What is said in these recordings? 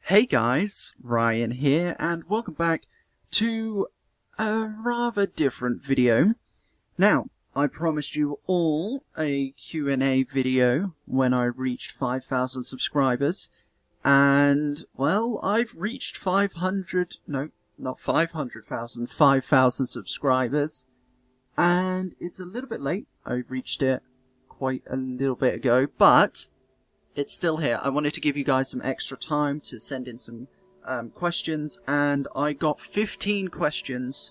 Hey guys, Ryan here, and welcome back to a rather different video. Now, I promised you all a Q&A video when I reached 5,000 subscribers, and, well, I've reached 5,000 subscribers, and it's a little bit late. I reached it quite a little bit ago, but it's still here. I wanted to give you guys some extra time to send in some questions, and I got 15 questions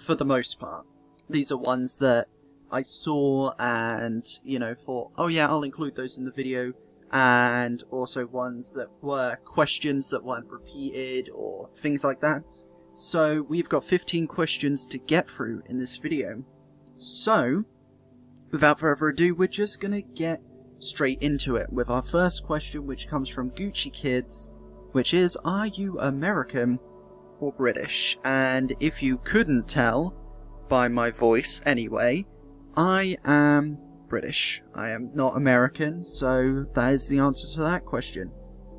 for the most part. These are ones that I saw and, thought, oh yeah, I'll include those in the video, and also ones that were questions that weren't repeated or things like that. So we've got 15 questions to get through in this video. So, without further ado, we're just going to get straight into it with our first question, which comes from Gucci Kids, which is, are you American or British? And if you couldn't tell by my voice anyway, I am British. I am not American, so that is the answer to that question.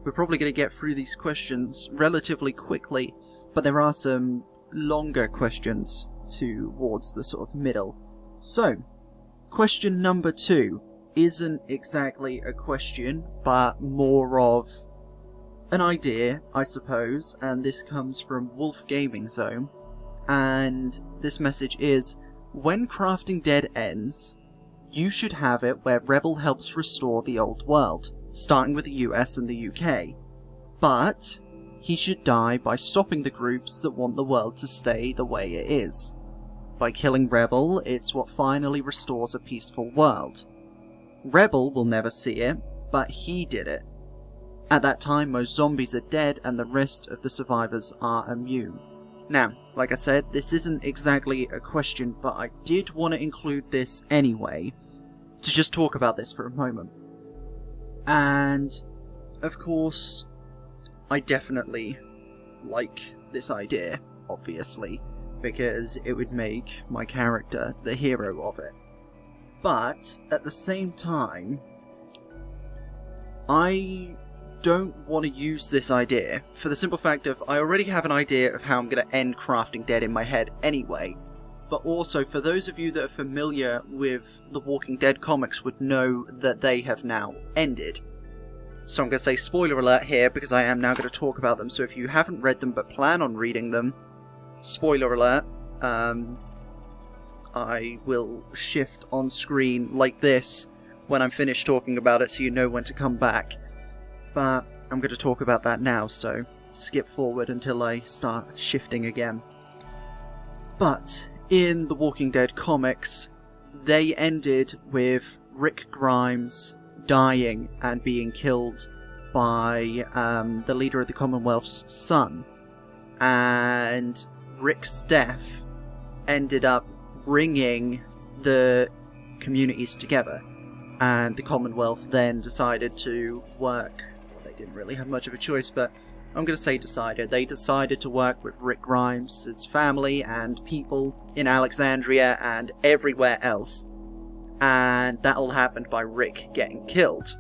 We're probably going to get through these questions relatively quickly, but there are some longer questions towards the sort of middle. So, question number 2 isn't exactly a question, but more of an idea, I suppose, and this comes from Wolf Gaming Zone, and this message is, when Crafting Dead ends, you should have it where Rebel helps restore the old world, starting with the US and the UK, but he should die by stopping the groups that want the world to stay the way it is. By killing Rebel, it's what finally restores a peaceful world. Rebel will never see it, but he did it. At that time, most zombies are dead and the rest of the survivors are immune. Now, like I said, this isn't exactly a question, but I did want to include this anyway, to just talk about this for a moment. And, of course, I definitely like this idea, obviously, because it would make my character the hero of it. But, at the same time, I don't want to use this idea, for the simple fact of I already have an idea of how I'm going to end Crafting Dead in my head anyway, but also for those of you that are familiar with the Walking Dead comics would know that they have now ended. So I'm going to say spoiler alert here, because I am now going to talk about them, so if you haven't read them but plan on reading them, spoiler alert, I will shift on screen like this when I'm finished talking about it so you know when to come back. But I'm going to talk about that now, so skip forward until I start shifting again. But in the Walking Dead comics, they ended with Rick Grimes dying and being killed by the leader of the Commonwealth's son. And Rick's death ended up bringing the communities together, and the Commonwealth then decided to work. Well, they didn't really have much of a choice, but I'm going to say decided. They decided to work with Rick Grimes' family and people in Alexandria and everywhere else, and that all happened by Rick getting killed.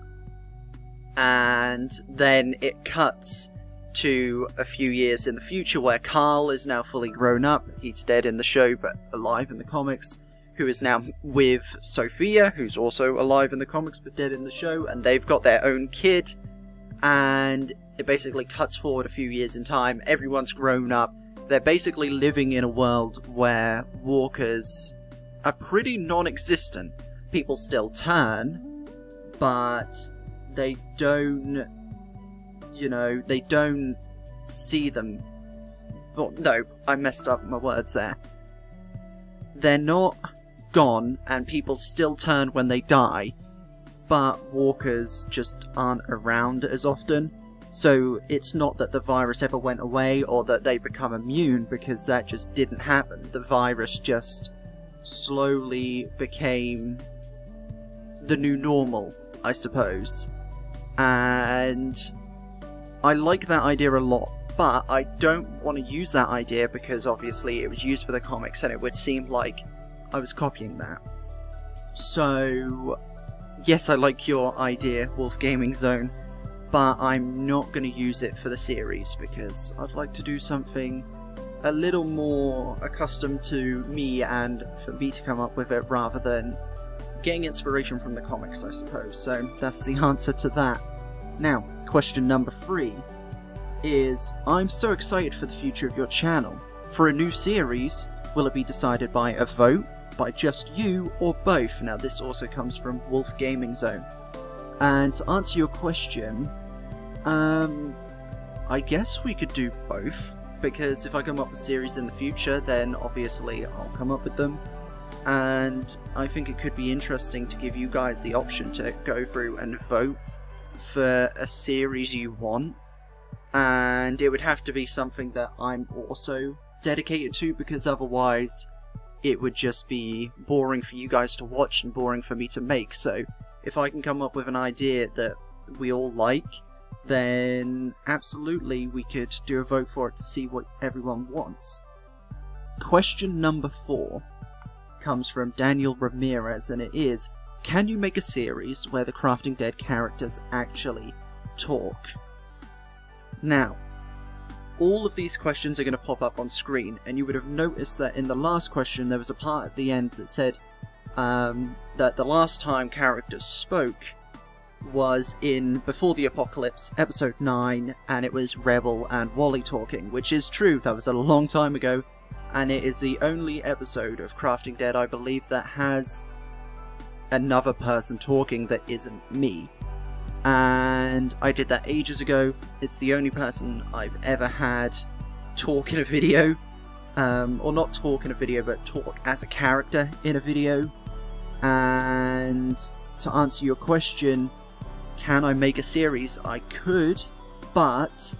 And then it cuts to a few years in the future where Carl is now fully grown up. He's dead in the show but alive in the comics, who is now with Sophia, who's also alive in the comics but dead in the show, and they've got their own kid, and it basically cuts forward a few years in time. Everyone's grown up. They're basically living in a world where walkers are pretty non-existent. People still turn, but they don't, they don't see them. Well, no, I messed up my words there. They're not gone, and people still turn when they die, but walkers just aren't around as often. So it's not that the virus ever went away or that they become immune, because that just didn't happen. The virus just slowly became the new normal, I suppose. And I like that idea a lot, but I don't want to use that idea because obviously it was used for the comics and it would seem like I was copying that. So, yes, I like your idea, Wolf Gaming Zone, but I'm not going to use it for the series because I'd like to do something a little more accustomed to me and for me to come up with it rather than getting inspiration from the comics, I suppose. So that's the answer to that. Now, question number 3 is, I'm so excited for the future of your channel. For a new series, will it be decided by a vote, by just you, or both? Now this also comes from Wolf Gaming Zone. And to answer your question, I guess we could do both, because if I come up with series in the future, then obviously I'll come up with them. And I think it could be interesting to give you guys the option to go through and vote for a series you want. And it would have to be something that I'm also dedicated to, because otherwise it would just be boring for you guys to watch and boring for me to make. So if I can come up with an idea that we all like, then absolutely we could do a vote for it to see what everyone wants. Question number 4 comes from Daniel Ramirez, and it is, can you make a series where the Crafting Dead characters actually talk? Now, all of these questions are going to pop up on screen, and you would have noticed that in the last question there was a part at the end that said that the last time characters spoke was in Before the Apocalypse, episode 9, and it was Rebel and Wally talking, which is true, that was a long time ago, and it is the only episode of Crafting Dead, I believe, that has another person talking that isn't me. And I did that ages ago. It's the only person I've ever had talk in a video, or not talk in a video, but talk as a character in a video. And to answer your question, can I make a series? I could, but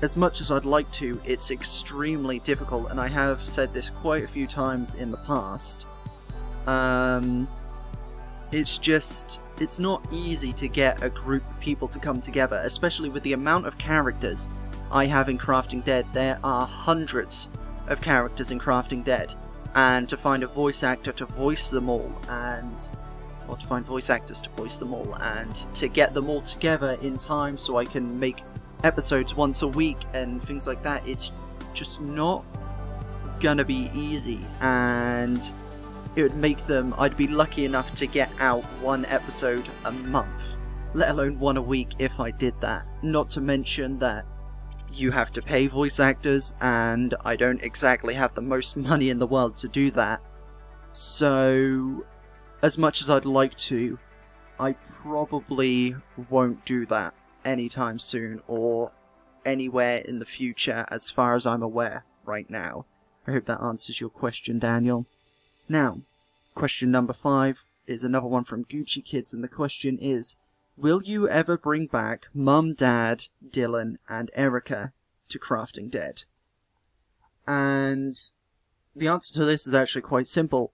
as much as I'd like to, it's extremely difficult, and I have said this quite a few times in the past. It's not easy to get a group of people to come together, especially with the amount of characters I have in Crafting Dead. There are hundreds of characters in Crafting Dead, and to find a voice actor to voice them all, or to find voice actors to voice them all, and to get them all together in time so I can make episodes once a week and things like that, it's just not gonna be easy, and it would make them, I'd be lucky enough to get out one episode a month, let alone one a week if I did that. Not to mention that you have to pay voice actors, and I don't exactly have the most money in the world to do that. So, as much as I'd like to, I probably won't do that anytime soon, or anywhere in the future as far as I'm aware right now. I hope that answers your question, Daniel. Now, question number 5 is another one from Gucci Kids, and the question is, will you ever bring back Mum, Dad, Dylan, and Erica to Crafting Dead? And the answer to this is actually quite simple.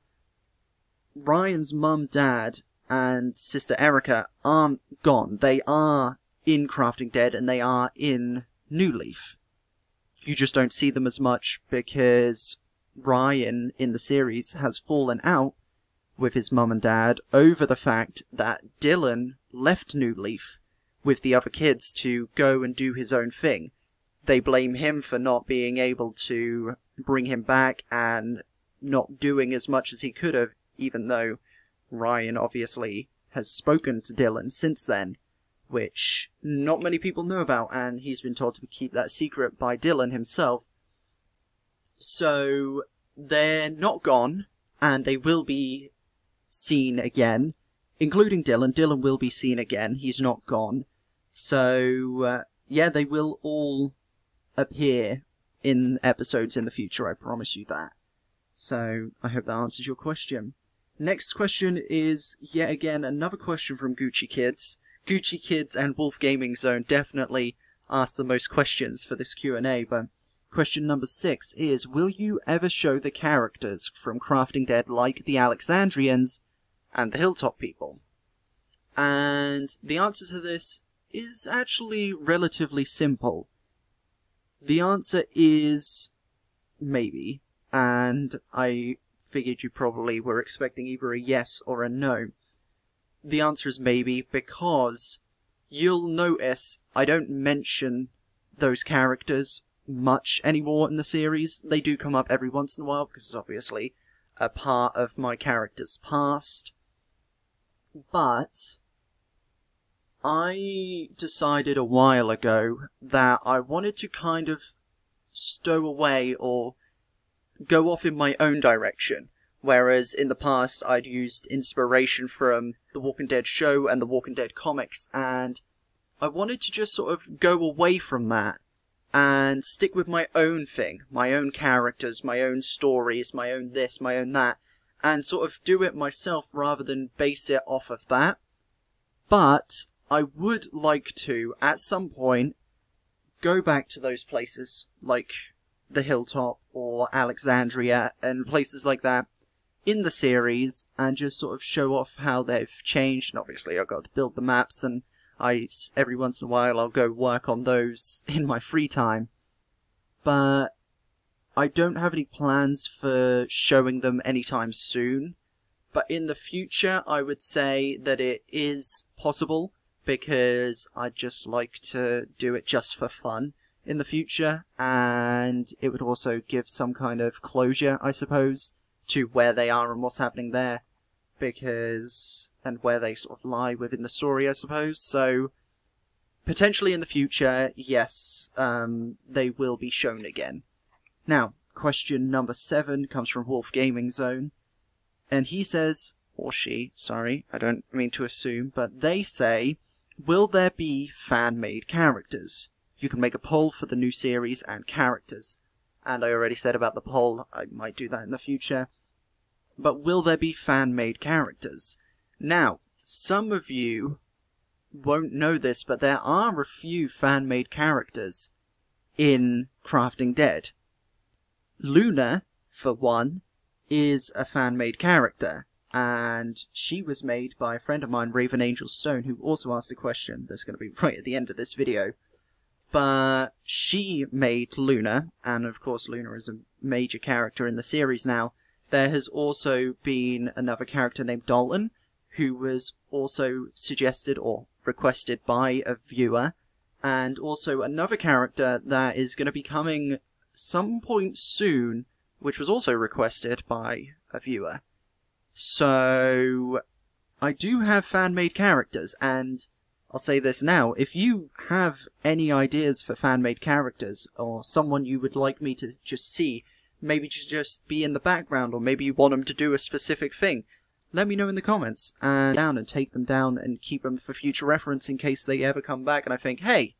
Ryan's mum, dad, and sister Erica aren't gone. They are in Crafting Dead, and they are in New Leaf. You just don't see them as much because Ryan in the series has fallen out with his mum and dad over the fact that Dylan left New Leaf with the other kids to go and do his own thing. They blame him for not being able to bring him back and not doing as much as he could have, even though Ryan obviously has spoken to Dylan since then, which not many people know about, and he's been told to keep that secret by Dylan himself. So they're not gone, and they will be seen again, including Dylan. Dylan will be seen again, he's not gone. So, yeah, they will all appear in episodes in the future, I promise you that. So, I hope that answers your question. Next question is, yet again, another question from Gucci Kids. Gucci Kids and Wolf Gaming Zone definitely ask the most questions for this Q&A, but question number 6 is, will you ever show the characters from Crafting Dead like the Alexandrians and the Hilltop People? And the answer to this is actually relatively simple. The answer is maybe, and I figured you probably were expecting either a yes or a no. The answer is maybe because you'll notice I don't mention those characters much anymore in the series. They do come up every once in a while because it's obviously a part of my character's past. But I decided a while ago that I wanted to kind of stow away or go off in my own direction. Whereas in the past I'd used inspiration from The Walking Dead show and The Walking Dead comics, and I wanted to just sort of go away from that and stick with my own thing, my own characters, my own stories, my own this, my own that, and sort of do it myself rather than base it off of that. But I would like to, at some point, go back to those places, like the Hilltop or Alexandria and places like that, in the series, and just sort of show off how they've changed. And obviously I've got to build the maps, and every once in a while I'll go work on those in my free time. But I don't have any plans for showing them anytime soon. But in the future I would say that it is possible, because I'd just like to do it just for fun in the future, and it would also give some kind of closure, I suppose, to where they are and what's happening there, and where they sort of lie within the story, I suppose. So potentially in the future, yes, they will be shown again. Now, question number 7 comes from Wolf Gaming Zone, and he says, or she, sorry, I don't mean to assume, but they say, will there be fan-made characters? You can make a poll for the new series and characters. And I already said about the poll, I might do that in the future. But will there be fan-made characters? Now, some of you won't know this, but there are a few fan-made characters in Crafting Dead. Luna, for one, is a fan-made character, and she was made by a friend of mine, Raven Angel Stone, who also asked a question that's going to be right at the end of this video. But she made Luna, and of course Luna is a major character in the series now. There has also been another character named Dalton, who was also suggested or requested by a viewer, and also another character that is going to be coming some point soon, which was also requested by a viewer. So I do have fan-made characters, and I'll say this now, if you have any ideas for fan-made characters, or someone you would like me to just see, maybe to just be in the background, or maybe you want them to do a specific thing, let me know in the comments, and take them down and keep them for future reference in case they ever come back and I think, hey,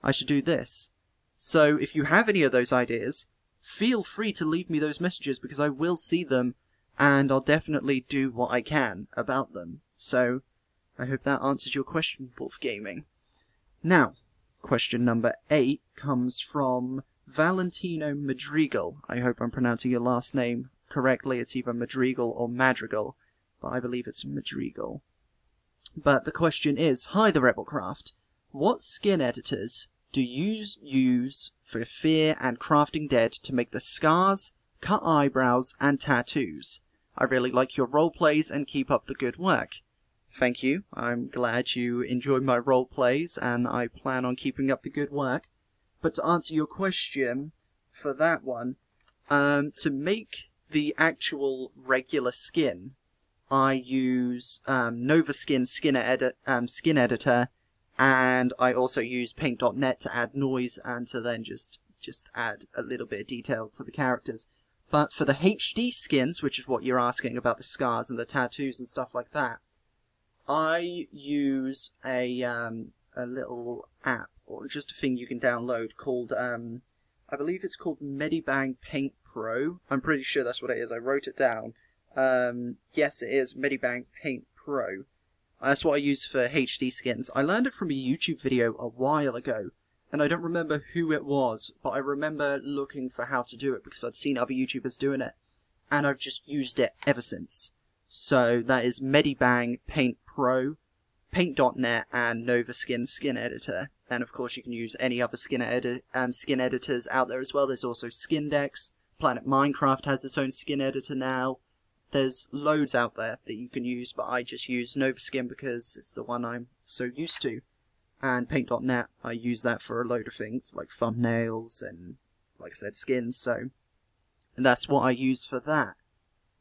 I should do this. So if you have any of those ideas, feel free to leave me those messages, because I will see them, and I'll definitely do what I can about them. So I hope that answers your question, Wolf Gaming. Now, question number 8 comes from Valentino Madrigal. I hope I'm pronouncing your last name correctly. It's either Madrigal or Madrigal, but I believe it's Madrigal. But the question is, hi the Rebelcraft, what skin editors do you use for Fear and Crafting Dead to make the scars, cut eyebrows, and tattoos? I really like your roleplays and keep up the good work. Thank you. I'm glad you enjoyed my roleplays, and I plan on keeping up the good work. But to answer your question for that one, to make the actual regular skin, I use Nova Skin skin editor, and I also use Paint.net to add noise and to then just add a little bit of detail to the characters. But for the HD skins, which is what you're asking about, the scars and the tattoos and stuff like that, I use a little app, or just a thing you can download called, I believe it's called Medibang Paint Pro. I'm pretty sure that's what it is. I wrote it down. Yes, it is Medibang Paint Pro. That's what I use for HD skins. I learned it from a YouTube video a while ago, and I don't remember who it was, but I remember looking for how to do it because I'd seen other YouTubers doing it, and I've just used it ever since. So that is Medibang Paint Pro, Paint.net, and Nova Skin Skin Editor. And of course you can use any other skin editors out there as well. There's also Skindex. Planet Minecraft has its own skin editor now. There's loads out there that you can use, but I just use Nova Skin because it's the one I'm so used to. And Paint.net, I use that for a load of things, like thumbnails and, like I said, skins, so that's what I use for that.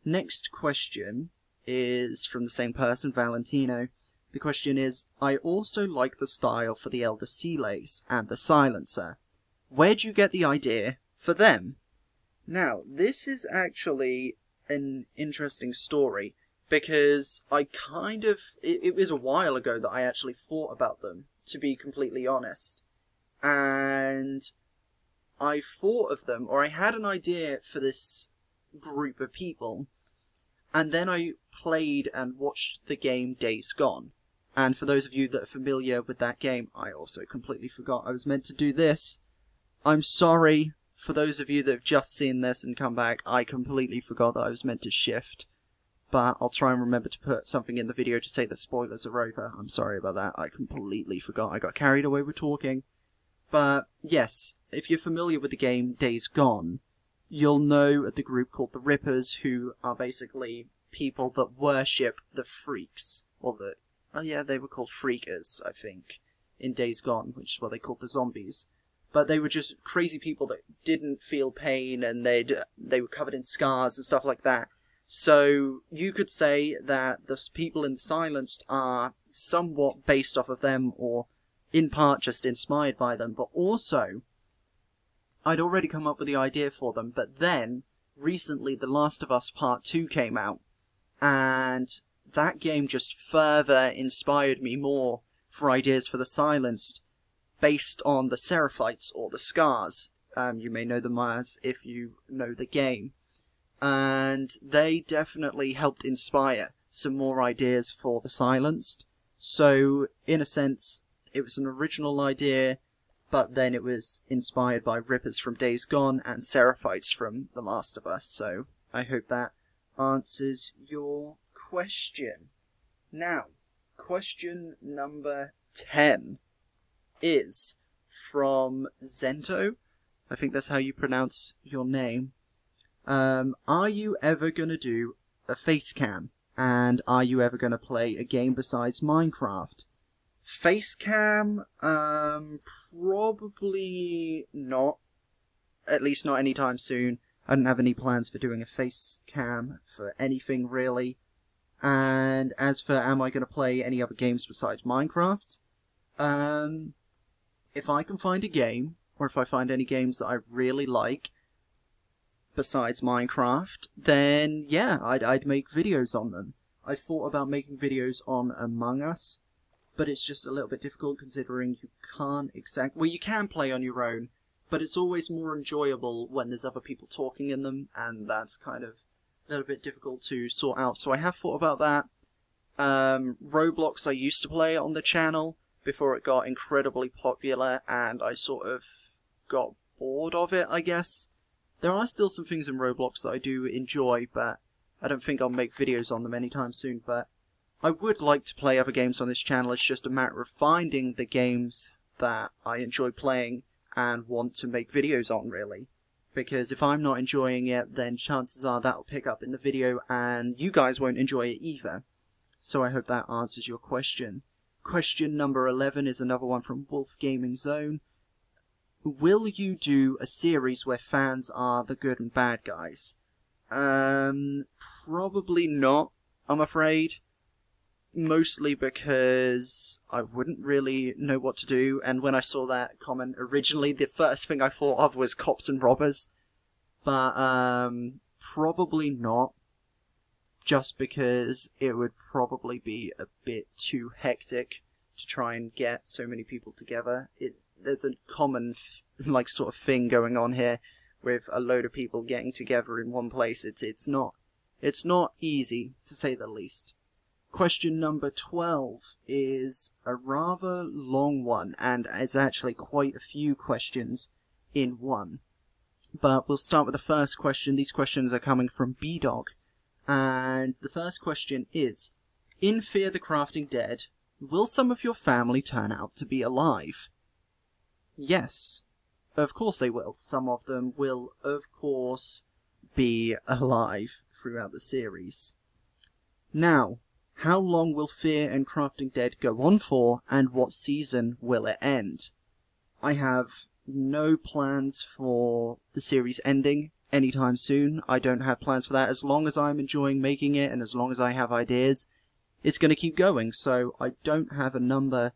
Next question is from the same person, Valentino. The question is, I also like the style for the Elder Sea Lace and the Silencer. Where'd you get the idea for them? Now, this is actually an interesting story, because I it was a while ago that I actually thought about them, to be completely honest. And I thought of them, or I had an idea for this group of people, and then I played and watched the game Days Gone. And for those of you that are familiar with that game, I also completely forgot I was meant to do this. I'm sorry for those of you that have just seen this and come back, I completely forgot that I was meant to shift. But I'll try and remember to put something in the video to say that spoilers are over. I'm sorry about that, I completely forgot. I got carried away with talking. But yes, if you're familiar with the game Days Gone, you'll know the group called the Rippers, who are basically people that worship the freaks, or the... Oh yeah, they were called Freakers, I think, in Days Gone, which is what they called the zombies. But they were just crazy people that didn't feel pain, and they were covered in scars and stuff like that. So you could say that the people in the Silenced are somewhat based off of them, or in part just inspired by them. But also, I'd already come up with the idea for them, but then, recently, The Last of Us Part 2 came out, and that game just further inspired me more for ideas for the Silenced, based on the Seraphites, or the Scars. You may know them as if you know the game. And they definitely helped inspire some more ideas for the Silenced. So, in a sense, it was an original idea, but then it was inspired by Rippers from Days Gone and Seraphites from The Last of Us. So, I hope that answers your question. Now, question number 10 is from Zento. I think that's how you pronounce your name. Are you ever going to do a face cam? And are you ever going to play a game besides Minecraft? Face cam? Probably not. At least not anytime soon. I don't have any plans for doing a face cam for anything, really. And as for am I going to play any other games besides Minecraft? If I can find a game, or if I find any games that I really like, besides Minecraft, then yeah, I'd make videos on them. I thought about making videos on Among Us, but it's just a little bit difficult considering you can't well, you can play on your own, but it's always more enjoyable when there's other people talking in them, and that's kind of a little bit difficult to sort out. So I have thought about that. Roblox I used to play on the channel before it got incredibly popular, and I sort of got bored of it, I guess. There are still some things in Roblox that I do enjoy, but I don't think I'll make videos on them anytime soon. But I would like to play other games on this channel. It's just a matter of finding the games that I enjoy playing and want to make videos on, really. Because if I'm not enjoying it, then chances are that'll pick up in the video, and you guys won't enjoy it either. So I hope that answers your question. Question number 11 is another one from Wolf Gaming Zone. Will you do a series where fans are the good and bad guys? Probably not, I'm afraid. Mostly because I wouldn't really know what to do, and when I saw that comment originally, the first thing I thought of was cops and robbers. But, probably not. Just because it would probably be a bit too hectic to try and get so many people together. There's a common, sort of thing going on here with a load of people getting together in one place. It's not easy, to say the least. Question number 12 is a rather long one, and it's actually quite a few questions in one. But we'll start with the first question. These questions are coming from B-Dog. And the first question is, in Fear the Crafting Dead, will some of your family turn out to be alive? Yes, of course they will. Some of them will, of course, be alive throughout the series. Now, How long will Fear and Crafting Dead go on for, and what season will it end? I have no plans for the series ending anytime soon. I don't have plans for that. As long as I'm enjoying making it and as long as I have ideas, it's going to keep going. So I don't have a number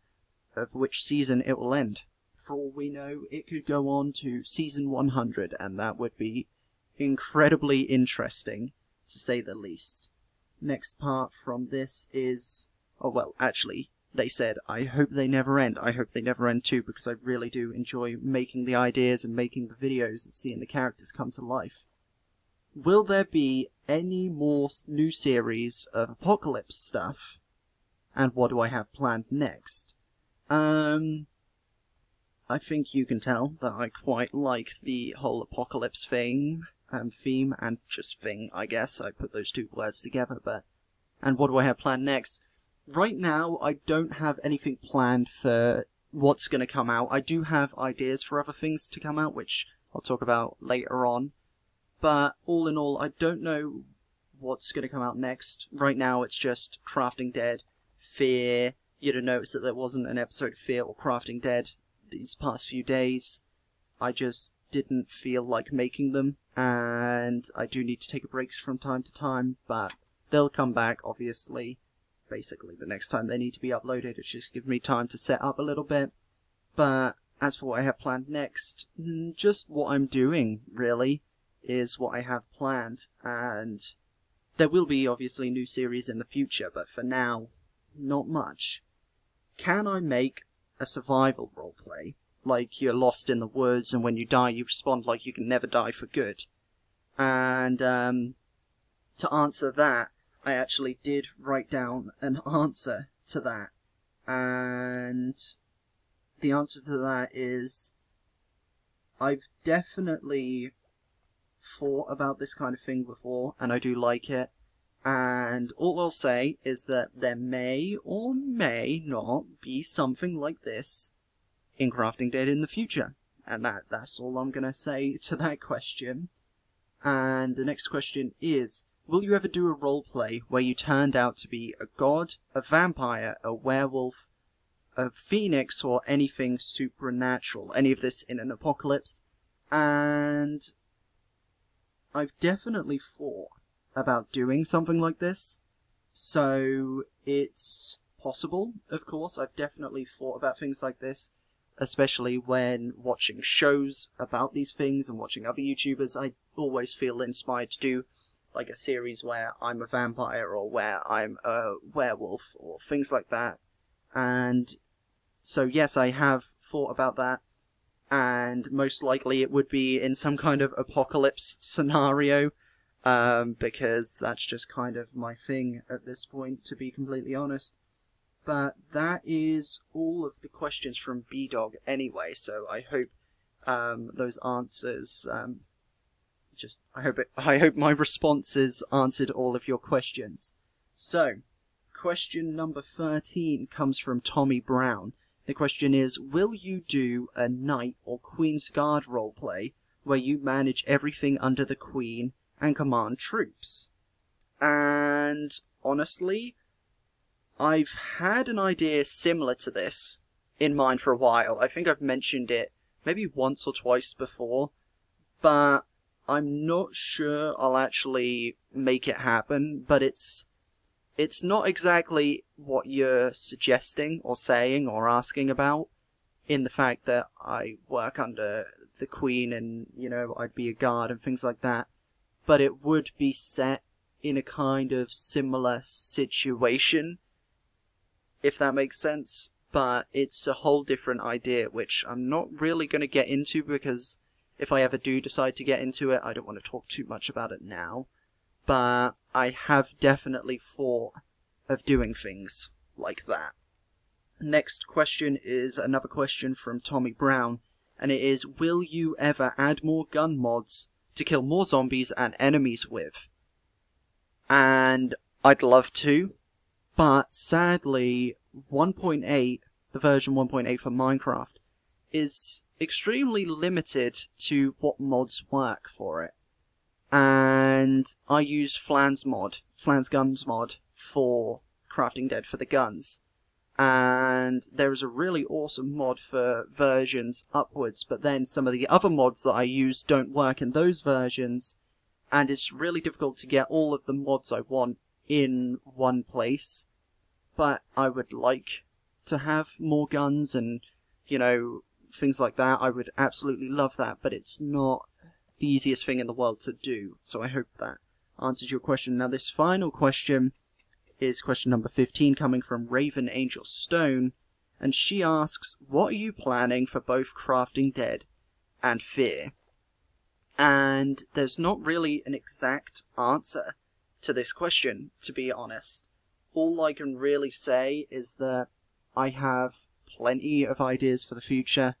of which season it will end. For all we know, it could go on to season 100, and that would be incredibly interesting, to say the least. Next part from this is... oh, well, actually, they said, I hope they never end. I hope they never end too, because I really do enjoy making the ideas and making the videos and seeing the characters come to life. Will there be any more new series of Apocalypse stuff? And what do I have planned next? I think you can tell that I quite like the whole Apocalypse theme, and just thing, I guess. I put those two words together, but... and what do I have planned next? Right now, I don't have anything planned for what's going to come out. I do have ideas for other things to come out, which I'll talk about later on. But all in all, I don't know what's going to come out next. Right now, it's just Crafting Dead, Fear. You'd have noticed that there wasn't an episode of Fear or Crafting Dead these past few days. I just didn't feel like making them, and I do need to take a break from time to time, but they'll come back, obviously. Basically, the next time they need to be uploaded. It's just gives me time to set up a little bit. But as for what I have planned next, just what I'm doing, really, is what I have planned. And there will be, obviously, new series in the future, but for now, not much. Can I make a survival roleplay? Like you're lost in the woods, and when you die, you respond like you can never die for good. And to answer that, I actually did write down an answer to that. And the answer to that is, I've definitely thought about this kind of thing before, and I do like it. And all I'll say is that there may or may not be something like this in Crafting Dead in the future. And that's all I'm going to say to that question. And the next question is, will you ever do a roleplay where you turned out to be a god, a vampire, a werewolf, a phoenix, or anything supernatural? Any of this in an apocalypse? And I've definitely thought about doing something like this. So it's possible, of course. I've definitely thought about things like this, especially when watching shows about these things and watching other YouTubers. I always feel inspired to do like a series where I'm a vampire or where I'm a werewolf or things like that. And so yes, I have thought about that, and most likely it would be in some kind of apocalypse scenario, because that's just kind of my thing at this point, to be completely honest. But that is all of the questions from B-Dog anyway, so I hope those answers... I hope my responses answered all of your questions. So, question number 13 comes from Tommy Brown. The question is, will you do a Knight or Queen's Guard roleplay where you manage everything under the Queen and command troops? And honestly, I've had an idea similar to this in mind for a while. I think I've mentioned it maybe once or twice before, but I'm not sure I'll actually make it happen. But it's not exactly what you're suggesting or saying or asking about, in the fact that I work under the Queen and, you know, I'd be a guard and things like that. But it would be set in a kind of similar situation, if that makes sense. But it's a whole different idea, which I'm not really going to get into, because if I ever do decide to get into it, I don't want to talk too much about it now. But I have definitely thought of doing things like that. Next question is another question from Tommy Brown, and it is, will you ever add more gun mods to kill more zombies and enemies with? And I'd love to, but sadly 1.8, the version 1.8 for Minecraft, is extremely limited to what mods work for it. And I use Flans Guns mod for Crafting Dead for the guns. And there is a really awesome mod for versions upwards, but then some of the other mods that I use don't work in those versions, and it's really difficult to get all of the mods I want in one place. But I would like to have more guns and, you know, things like that. I would absolutely love that, but it's not the easiest thing in the world to do. So I hope that answers your question. Now this final question is question number 15, coming from Raven Angel Stone, and she asks, what are you planning for both Crafting Dead and Fear? And there's not really an exact answer to this question, to be honest. All I can really say is that I have plenty of ideas for the future.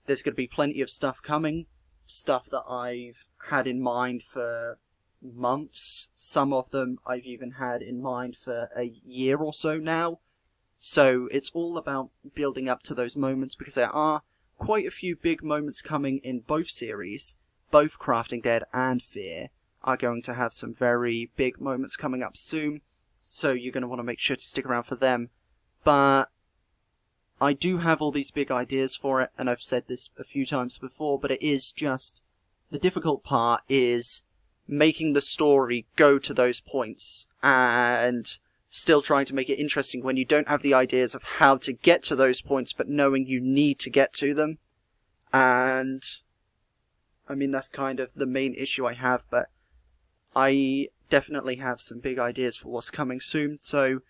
There's going to be plenty of stuff coming, stuff that I've had in mind for months. Some of them I've even had in mind for a year or so now. So it's all about building up to those moments, because there are quite a few big moments coming in both series. Both Crafting Dead and Fear are going to have some very big moments coming up soon, so you're going to want to make sure to stick around for them. But I do have all these big ideas for it, and I've said this a few times before, but it is just, the difficult part is making the story go to those points, and still trying to make it interesting when you don't have the ideas of how to get to those points, but knowing you need to get to them. And I mean, that's kind of the main issue I have, but I definitely have some big ideas for what's coming soon. So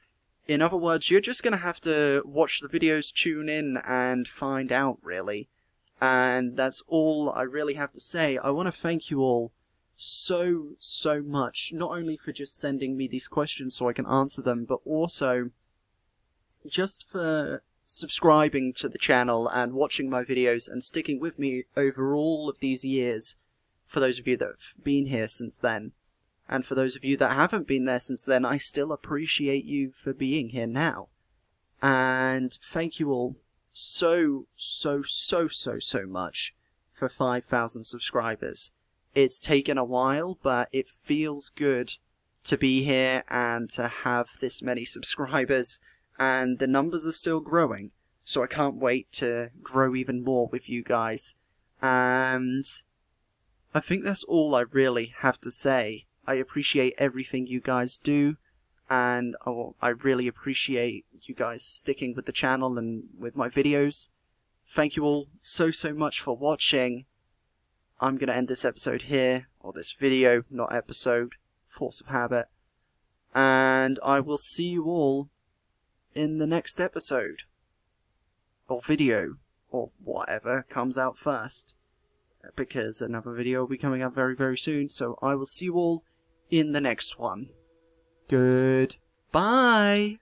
in other words, you're just going to have to watch the videos, tune in, and find out, really. And that's all I really have to say. I want to thank you all so much, not only for just sending me these questions so I can answer them, but also just for subscribing to the channel and watching my videos and sticking with me over all of these years, for those of you that have been here since then. And for those of you that haven't been there since then, I still appreciate you for being here now. And thank you all so much for 5,000 subscribers. It's taken a while, but it feels good to be here and to have this many subscribers, and the numbers are still growing, so I can't wait to grow even more with you guys. And I think that's all I really have to say. I appreciate everything you guys do, and I really appreciate you guys sticking with the channel and with my videos. Thank you all so much for watching. I'm going to end this episode here, or this video, not episode, force of habit. And I will see you all in the next episode, or video, or whatever comes out first, because another video will be coming out very soon. So I will see you all in the next one. Goodbye!